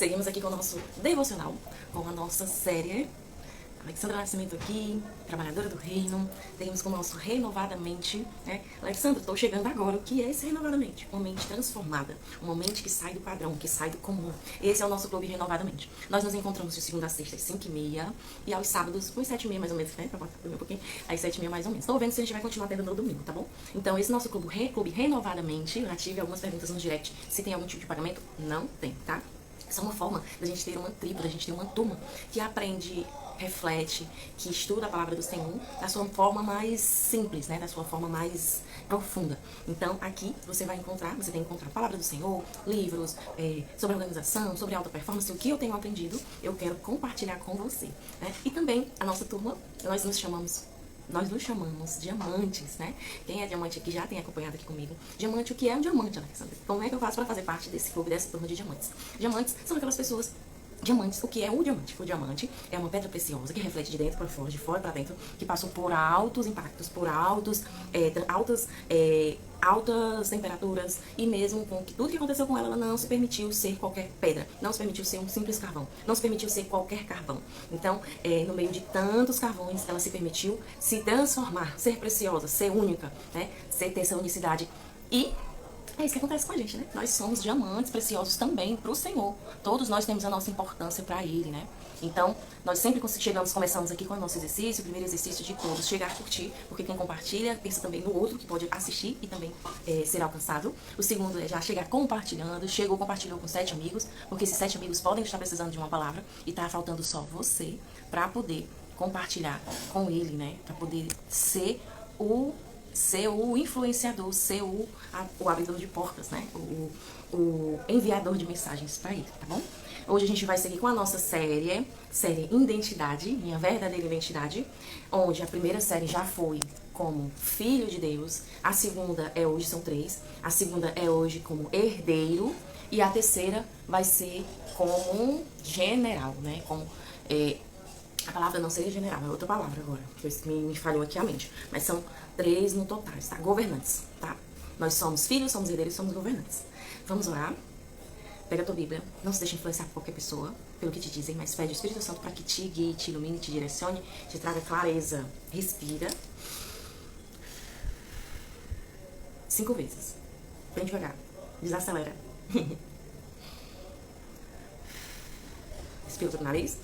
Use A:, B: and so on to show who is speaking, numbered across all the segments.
A: Seguimos aqui com o nosso devocional, com a nossa série. Alexandra Nascimento aqui, trabalhadora do reino. Seguimos com o nosso renovadamente, né? Alexandra, estou chegando agora. O que é esse renovadamente? Uma mente transformada, uma mente que sai do padrão, que sai do comum. Esse é o nosso clube renovadamente. Nós nos encontramos de segunda a sexta às 5h30 e aos sábados às 7h30 mais ou menos, né? Pra botar um pouquinho, às 7h30 mais ou menos. Estou vendo se a gente vai continuar tendo no domingo, tá bom? Então, esse nosso clube renovadamente, eu já tive algumas perguntas no direct. Se tem algum tipo de pagamento? Não tem, tá? Essa é uma forma da gente ter uma tribo, da gente ter uma turma que aprende, reflete, que estuda a palavra do Senhor da sua forma mais simples, né? Da sua forma mais profunda. Então, aqui você vai encontrar, você tem que encontrar a palavra do Senhor, livros sobre organização, sobre alta performance, o que eu tenho aprendido, eu quero compartilhar com você, né? E também a nossa turma, nós nos chamamos diamantes, né? Quem é diamante aqui já tem acompanhado aqui comigo. Diamante, o que é um diamante, Alexandre? Como é que eu faço para fazer parte desse clube, dessa turma de diamantes? Diamantes são aquelas pessoas. Diamantes, o que é o diamante? O diamante é uma pedra preciosa que reflete de dentro para fora, de fora para dentro, que passou por altos impactos, por altas temperaturas, e mesmo com que tudo que aconteceu com ela, ela não se permitiu ser qualquer pedra, não se permitiu ser um simples carvão, não se permitiu ser qualquer carvão. Então, no meio de tantos carvões, ela se permitiu se transformar, ser preciosa, ser única, né? Ter essa unicidade. E é isso que acontece com a gente, né? Nós somos diamantes preciosos também para o Senhor. Todos nós temos a nossa importância para Ele, né? Então, nós sempre começamos aqui com o nosso exercício, o primeiro exercício de todos, chegar a curtir, porque quem compartilha pensa também no outro, que pode assistir e também ser alcançado. O segundo é já chegar compartilhando, compartilhou com 7 amigos, porque esses 7 amigos podem estar precisando de uma palavra e tá faltando só você para poder compartilhar com ele, né? Para poder ser o influenciador, ser o abridor de portas, né? O enviador de mensagens para ele, tá bom? Hoje a gente vai seguir com a nossa série Identidade, Minha Verdadeira Identidade, onde a primeira série já foi como Filho de Deus, a segunda hoje são 3, a segunda é hoje como Herdeiro, e a terceira vai ser como General, né? Como a palavra não seria general, é outra palavra agora, que me falhou aqui a mente. Mas são 3 no total, tá? Governantes, tá? Nós somos filhos, somos herdeiros, somos governantes. Vamos orar? Pega a tua Bíblia, não se deixe influenciar por qualquer pessoa, pelo que te dizem, mas pede o Espírito Santo para que te guie, te ilumine, te direcione, te traga clareza. Respira. 5 vezes. Bem devagar. Desacelera. Respira pelo nariz.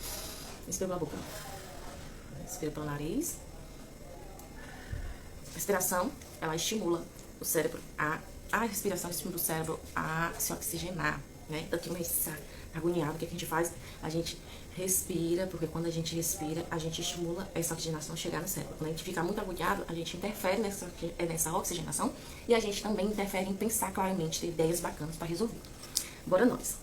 A: Respira pela boca. Respira pelo nariz. A respiração, ela estimula o cérebro a respiração estimula o cérebro a se oxigenar, né? Então, aqui está agoniado, o que a gente faz? A gente respira, porque quando a gente respira, a gente estimula essa oxigenação a chegar no cérebro. Quando a gente fica muito agoniado, a gente interfere nessa oxigenação e a gente também interfere em pensar claramente, ter ideias bacanas para resolver. Bora nós.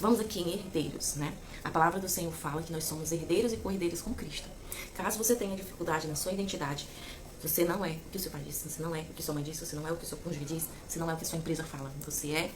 A: Vamos aqui em herdeiros, né? A palavra do Senhor fala que nós somos herdeiros e co-herdeiros com Cristo. Caso você tenha dificuldade na sua identidade, você não é o que o seu pai disse, você não é o que sua mãe disse, você não é o que o seu cônjuge diz, você não é o que a sua empresa fala. Você é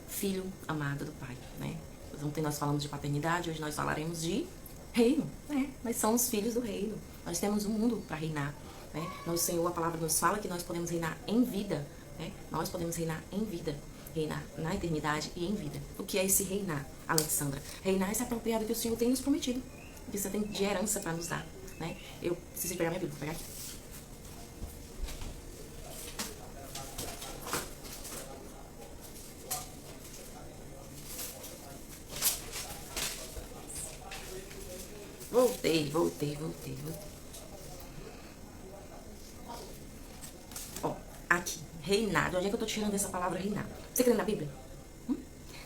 A: filho amado do Pai, né? Ontem nós falamos de paternidade, hoje nós falaremos de reino, né? Nós somos filhos do reino. Nós temos um mundo para reinar, né? O Senhor, a palavra nos fala que nós podemos reinar em vida, né? Nós podemos reinar em vida. Reinar na eternidade e em vida. O que é esse reinar, Alexandra? Reinar é esse apropriado que o Senhor tem nos prometido, que você tem de herança para nos dar, né? Eu preciso pegar minha Bíblia, vou pegar aqui. Voltei. Ó, aqui, reinar. De onde é que eu tô tirando essa palavra reinar? Você crê na Bíblia?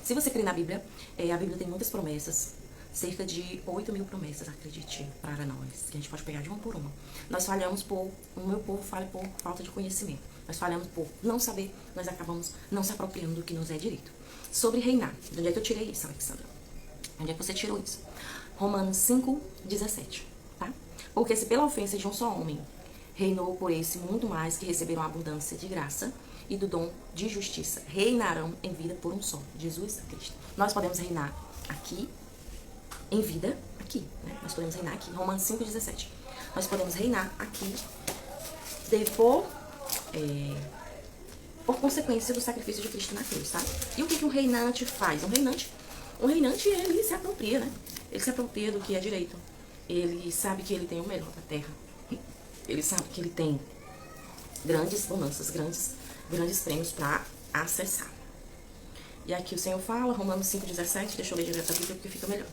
A: Se você crê na Bíblia, a Bíblia tem muitas promessas, cerca de 8.000 promessas, acredite, para nós, que a gente pode pegar de uma por uma. Nós falhamos o meu povo falha por falta de conhecimento. Nós falhamos por não saber, nós acabamos não se apropriando do que nos é direito. Sobre reinar, de onde é que eu tirei isso, Alexandra? Onde é que você tirou isso? Romanos 5:17, tá? Porque se pela ofensa de um só homem reinou por esse muito mais que receberam a abundância de graça e do dom de justiça, reinarão em vida por um só, Jesus Cristo. Nós podemos reinar aqui, em vida, aqui, né? Nós podemos reinar aqui, Romanos 5:17. Nós podemos reinar aqui por consequência do sacrifício de Cristo na cruz, tá? E o que um reinante faz? Um reinante, O reinante, ele se apropria, né? Ele se apropria do que é direito. Ele sabe que ele tem o melhor da terra. Ele sabe que ele tem grandes bonanças, grandes prêmios para acessar. E aqui o Senhor fala, Romanos 5,17, deixa eu ler direto a Bíblia porque fica melhor.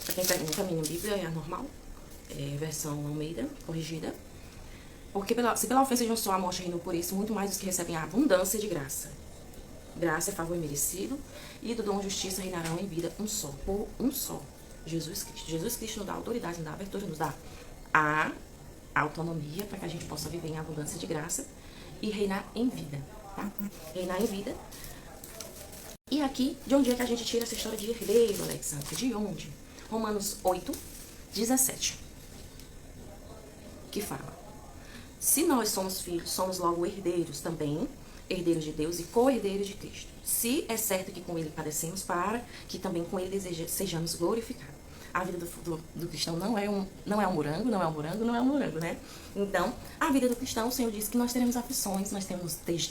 A: Para quem pergunta, a minha Bíblia é a normal, versão Almeida, corrigida. Porque se pela ofensa de um só a morte reinou por isso, muito mais os que recebem a abundância de graça. Graça é favor imerecido, e do dom de justiça reinarão em vida um só, por um só, Jesus Cristo. Jesus Cristo nos dá autoridade, nos dá abertura, nos dá a autonomia para que a gente possa viver em abundância de graça e reinar em vida, tá? Reinar em vida. E aqui, de onde é que a gente tira essa história de herdeiro, Alexandre? De onde? Romanos 8:17, que fala: se nós somos filhos, somos logo herdeiros também, herdeiros de Deus e co-herdeiros de Cristo. Se é certo que com ele padecemos, para que também com ele sejamos glorificados. A vida do cristão não é um morango, né? Então, a vida do cristão, o Senhor diz que nós teremos aflições, nós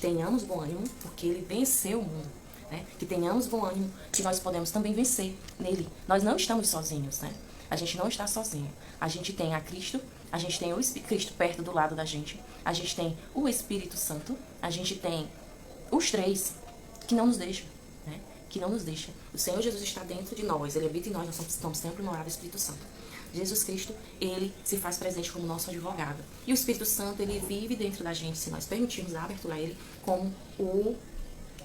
A: tenhamos bom ânimo, porque ele venceu o mundo. Né? Que tenhamos bom ânimo, que nós podemos também vencer nele. Nós não estamos sozinhos, né? A gente não está sozinho. A gente tem a Cristo, a gente tem o Cristo perto do lado da gente, a gente tem o Espírito Santo, a gente tem os três que não nos deixam, né? Que não nos deixa. O Senhor Jesus está dentro de nós, ele habita em nós, nós estamos sempre no ar do Espírito Santo. Jesus Cristo, ele se faz presente como nosso advogado. E o Espírito Santo, ele vive dentro da gente, se nós permitirmos a abertura a ele,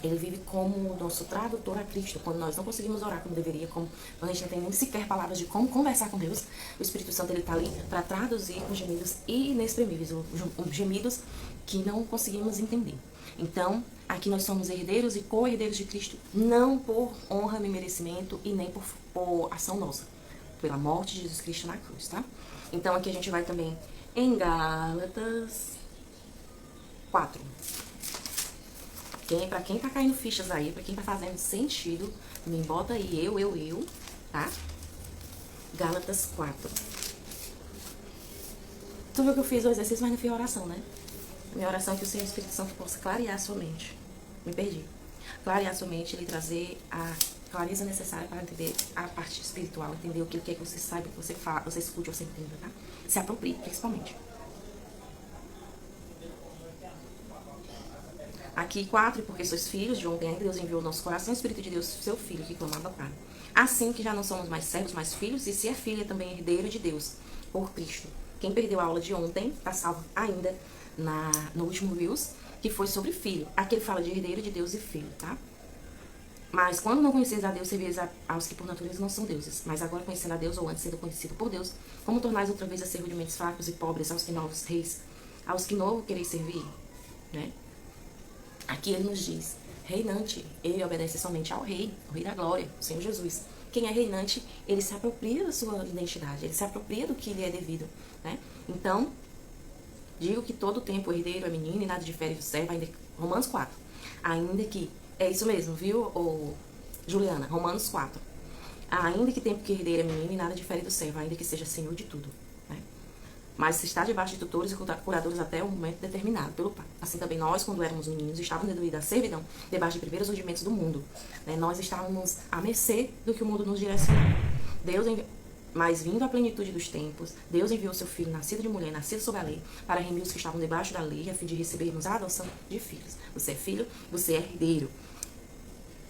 A: ele vive como o nosso tradutor a Cristo. Quando nós não conseguimos orar como deveria, quando a gente não tem nem sequer palavras de como conversar com Deus, o Espírito Santo está ali para traduzir os gemidos inexprimíveis, os gemidos que não conseguimos entender. Então, aqui nós somos herdeiros e co-herdeiros de Cristo, não por honra nem merecimento e nem por ação nossa, pela morte de Jesus Cristo na cruz, tá? Então, aqui a gente vai também em Gálatas 4. Pra quem tá caindo fichas aí, pra quem tá fazendo sentido, me bota aí eu, tá? Gálatas 4. Tu viu que eu fiz o exercício, mas não fiz a oração, né? Minha oração é que o Senhor Espírito Santo possa clarear a sua mente. Me perdi. Clarear a sua mente, ele trazer a clareza necessária para entender a parte espiritual, entender o que é que você saiba, o que você fala, você escute, você entenda, tá? Se aproprie, principalmente. Aqui 4, porque sois filhos de ontem, Deus enviou ao nosso coração o Espírito de Deus, seu Filho, que clamava Pai. Assim que já não somos mais servos, mas filhos, e se é filha, também herdeira de Deus, por Cristo. Quem perdeu a aula de ontem, está salvo ainda no último Reels, que foi sobre filho. Aqui ele fala de herdeiro de Deus e filho, tá? Mas quando não conheceis a Deus, servireis aos que por natureza não são deuses. Mas agora conhecendo a Deus, ou antes sendo conhecido por Deus, como tornais outra vez a ser rudimentos fracos e pobres aos que novos reis, aos que novo quereis servir, né? Aqui ele nos diz, reinante, ele obedece somente ao rei, o rei da glória, o Senhor Jesus. Quem é reinante, ele se apropria da sua identidade, ele se apropria do que lhe é devido, né? Então, digo que todo tempo o herdeiro é menino e nada difere do servo, ainda Romanos 4. Ainda que, é isso mesmo, viu, Juliana? Romanos 4. Ainda que tempo que herdeiro é menino e nada difere do servo, ainda que seja senhor de tudo. Mas se está debaixo de tutores e curadores até o momento determinado pelo Pai. Assim também nós, quando éramos meninos, estávamos devido à servidão, debaixo de primeiros rudimentos do mundo. Né? Nós estávamos à mercê do que o mundo nos direcionava. Mas vindo à plenitude dos tempos, Deus enviou seu Filho, nascido de mulher, nascido sob a lei, para remir os que estavam debaixo da lei, a fim de recebermos a adoção de filhos. Você é filho, você é herdeiro.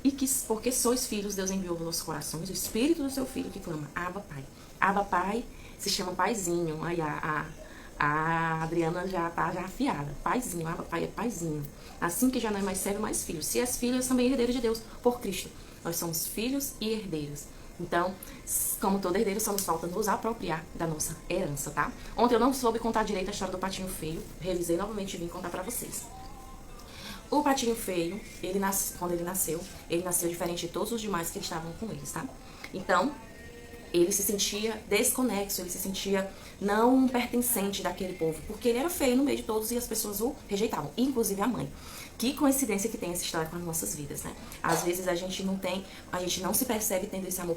A: E que, porque sois filhos, Deus enviou aos nossos corações o Espírito do seu Filho, que clama, Abba, Pai. Abba, Pai, se chama paizinho. Aí a Adriana já tá afiada. Paizinho, Abba, Pai é paizinho. Assim que já não é mais servo, mais filho. Se és filho, és também herdeiro de Deus, por Cristo. Nós somos filhos e herdeiros. Então, como todo herdeiro, só nos falta nos apropriar da nossa herança, tá? Ontem eu não soube contar direito a história do patinho feio. Revisei novamente e vim contar pra vocês. O patinho feio, quando ele nasceu diferente de todos os demais que estavam com eles, tá? Então, ele se sentia desconexo, ele se sentia não pertencente daquele povo, porque ele era feio no meio de todos e as pessoas o rejeitavam, inclusive a mãe. Que coincidência que tem essa história com as nossas vidas, né? Às vezes a gente não se percebe tendo esse amor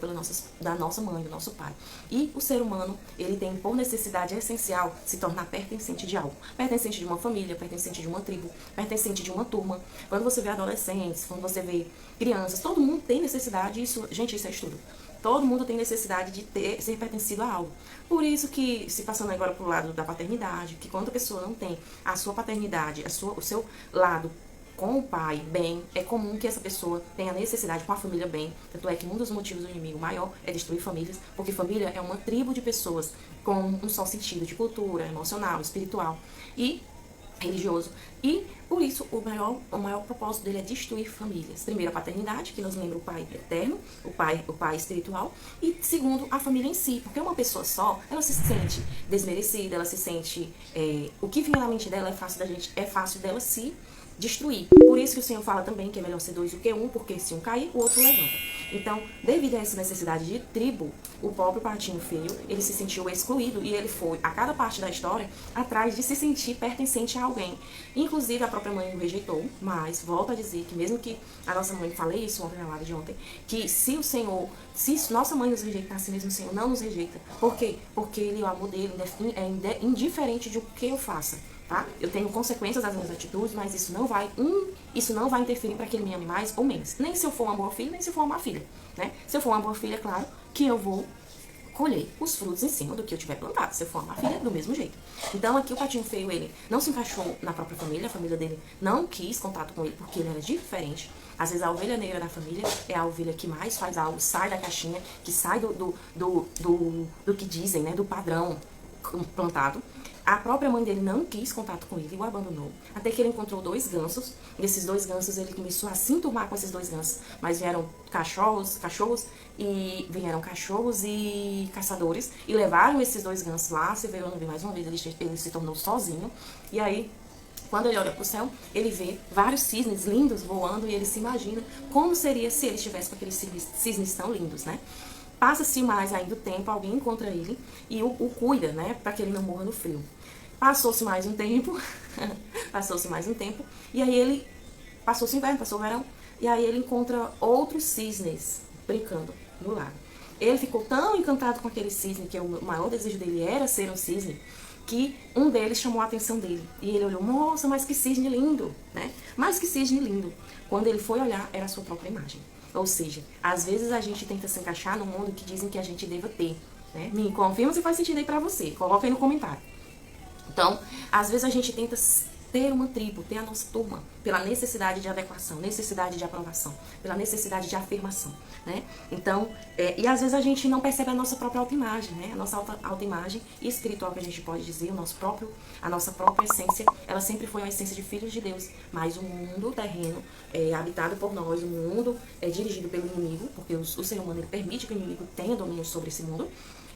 A: da nossa mãe, do nosso pai. E o ser humano, ele tem por necessidade essencial se tornar pertencente de algo. Pertencente de uma família, pertencente de uma tribo, pertencente de uma turma. Quando você vê adolescentes, quando você vê crianças, todo mundo tem necessidade, gente, isso é estudo. Todo mundo tem necessidade de ser pertencido a algo. Por isso que, se passando agora pro lado da paternidade, que quando a pessoa não tem a sua paternidade, o seu lado com o pai bem, é comum que essa pessoa tenha necessidade com a família bem. Tanto é que um dos motivos do inimigo maior é destruir famílias, porque família é uma tribo de pessoas com um só sentido de cultura, emocional, espiritual e religioso. E por isso o maior propósito dele é destruir famílias. Primeiro, a paternidade, que nos lembra o pai eterno, o pai espiritual, e segundo, a família em si, porque uma pessoa só, ela se sente desmerecida, ela se sente o que vinha na mente dela é fácil dela se destruir. Por isso que o Senhor fala também que é melhor ser dois do que um, porque se um cair, o outro levanta. Então, devido a essa necessidade de tribo, o pobre patinho feio, ele se sentiu excluído e ele foi, a cada parte da história, atrás de se sentir pertencente a alguém. Inclusive, a própria mãe o rejeitou, mas volto a dizer que mesmo que a nossa mãe, falei isso ontem na live de ontem, que se nossa mãe nos rejeitasse, mesmo o Senhor não nos rejeita. Por quê? Porque o amor dele é indiferente de o que eu faça. Tá? Eu tenho consequências das minhas atitudes, mas isso não vai interferir para que ele me ame mais ou menos. Nem se eu for uma boa filha, nem se eu for uma má filha. Né? Se eu for uma boa filha, é claro que eu vou colher os frutos em cima do que eu tiver plantado. Se eu for uma má filha, do mesmo jeito. Então aqui o patinho feio, ele não se encaixou na própria família, a família dele não quis contato com ele porque ele era diferente. Às vezes a ovelha negra da família é a ovelha que mais faz algo, sai da caixinha, que sai do que dizem, né, do padrão plantado. A própria mãe dele não quis contato com ele e o abandonou. Até que ele encontrou 2 gansos. E esses 2 gansos, ele começou a se enturmar com esses 2 gansos. Mas vieram cachorros e caçadores. E levaram esses 2 gansos lá. Você veio mais uma vez, ele se tornou sozinho. E aí, quando ele olha para o céu, ele vê vários cisnes lindos voando. E ele se imagina como seria se ele estivesse com aqueles cisnes tão lindos, né? Passa-se mais ainda o tempo, alguém encontra ele e o cuida, né, para que ele não morra no frio. Passou-se mais um tempo, e aí passou-se o inverno, passou o verão, e aí ele encontra outros cisnes brincando no lago. Ele ficou tão encantado com aquele cisne, que o maior desejo dele era ser um cisne, que um deles chamou a atenção dele. E ele olhou, nossa, mas que cisne lindo, né? Mas que cisne lindo. Quando ele foi olhar, era a sua própria imagem. Ou seja, às vezes a gente tenta se encaixar no mundo que dizem que a gente deva ter, né? Me confirma se faz sentido aí pra você. Coloca aí no comentário. Então, às vezes a gente tenta ter uma tribo, ter a nossa turma, pela necessidade de adequação, necessidade de aprovação, pela necessidade de afirmação, né? Então, e às vezes a gente não percebe a nossa própria autoimagem, né? A nossa autoimagem espiritual, que a gente pode dizer, a nossa própria essência, ela sempre foi uma essência de filhos de Deus, mas o mundo terreno é habitado por nós, o mundo é dirigido pelo inimigo, porque o ser humano ele permite que o inimigo tenha domínio sobre esse mundo.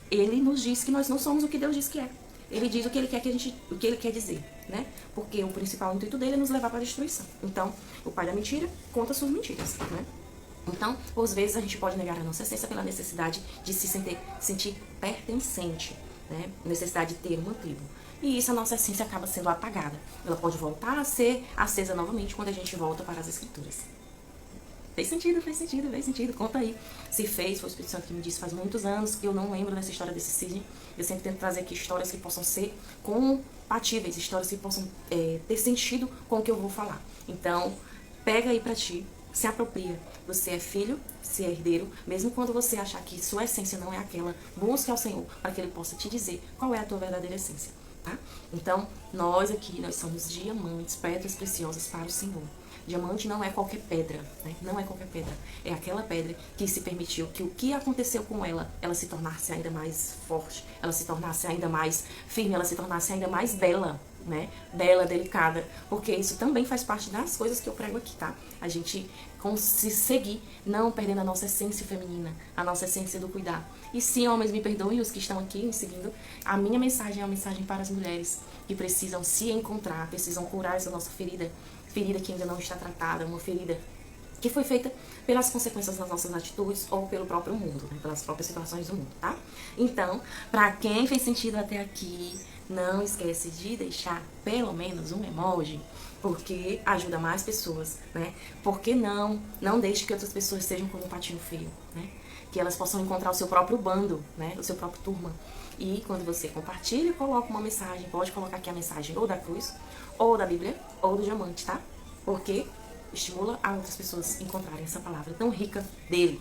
A: Ele nos diz que nós não somos o que Deus diz que é. Ele diz o que ele quer o que ele quer dizer, né? Porque o principal intuito dele é nos levar para a destruição. Então, o pai da mentira conta suas mentiras, né? Então, às vezes a gente pode negar a nossa essência pela necessidade de se sentir pertencente, né? Necessidade de ter uma tribo. E isso, a nossa essência acaba sendo apagada. Ela pode voltar a ser acesa novamente quando a gente volta para as Escrituras. Fez sentido. Conta aí. Se fez, foi o Espírito Santo que me disse faz muitos anos, que eu não lembro dessa história desse cisne. Eu sempre tento trazer aqui histórias que possam ser compatíveis, histórias que possam ter sentido com o que eu vou falar. Então, pega aí pra ti, se apropria. Você é filho, se é herdeiro, mesmo quando você achar que sua essência não é aquela, busque ao Senhor para que Ele possa te dizer qual é a tua verdadeira essência, tá? Então, nós somos diamantes, pedras preciosas para o Senhor. Diamante não é qualquer pedra, né? Não é qualquer pedra. É aquela pedra que se permitiu que o que aconteceu com ela se tornasse ainda mais forte, ela se tornasse ainda mais firme, ela se tornasse ainda mais bela, né? Bela, delicada, porque isso também faz parte das coisas que eu prego aqui, tá? A gente se seguir, não perdendo a nossa essência feminina, a nossa essência do cuidar. E sim, homens, me perdoem os que estão aqui me seguindo, a minha mensagem é uma mensagem para as mulheres que precisam se encontrar, precisam curar essa nossa ferida que ainda não está tratada, uma ferida que foi feita pelas consequências das nossas atitudes ou pelo próprio mundo, né? Pelas próprias situações do mundo, tá? Então, pra quem fez sentido até aqui, não esquece de deixar pelo menos um emoji, porque ajuda mais pessoas, né? Porque não deixe que outras pessoas sejam como um patinho feio, né? Que elas possam encontrar o seu próprio bando, né? O seu próprio turma. E quando você compartilha, coloca uma mensagem, pode colocar aqui a mensagem ou da cruz, ou da Bíblia, ou do diamante, tá? Porque estimula a outras pessoas encontrarem essa palavra tão rica dele,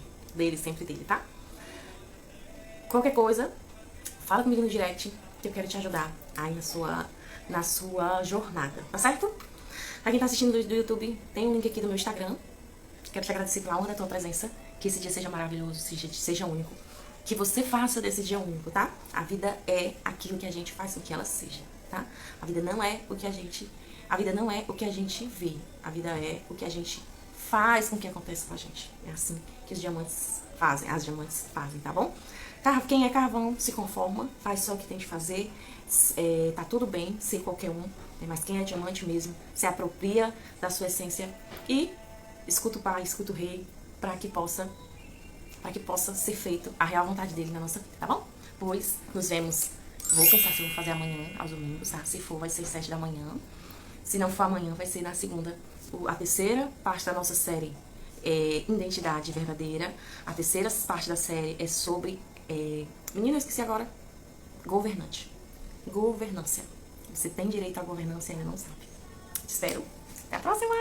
A: sempre dele, tá? Qualquer coisa, fala comigo no direct, que eu quero te ajudar aí na sua jornada, tá certo? Pra quem tá assistindo do YouTube, tem um link aqui do meu Instagram. Quero te agradecer pela honra da tua presença, que esse dia seja maravilhoso, seja único. Que você faça desse dia único, tá? A vida é aquilo que a gente faz com que ela seja, tá? A vida não é o que a gente vê. A vida é o que a gente faz com que aconteça com a gente. É assim que os diamantes fazem, as diamantes fazem, tá bom? Quem é carvão se conforma, faz só o que tem de fazer, tá tudo bem ser qualquer um, né? Mas quem é diamante mesmo se apropria da sua essência e escuta o pai, escuta o rei, para que possa ser feito a real vontade dele na nossa vida, tá bom? Pois nos vemos. Vou pensar se eu vou fazer amanhã, aos domingos, tá? Se for, vai ser 7 da manhã. Se não for amanhã, vai ser na segunda. A terceira parte da nossa série é Identidade Verdadeira. A terceira parte da série é sobre... menina, eu esqueci agora. Governante. Governância. Você tem direito à governança e ainda não sabe. Te espero. Até a próxima!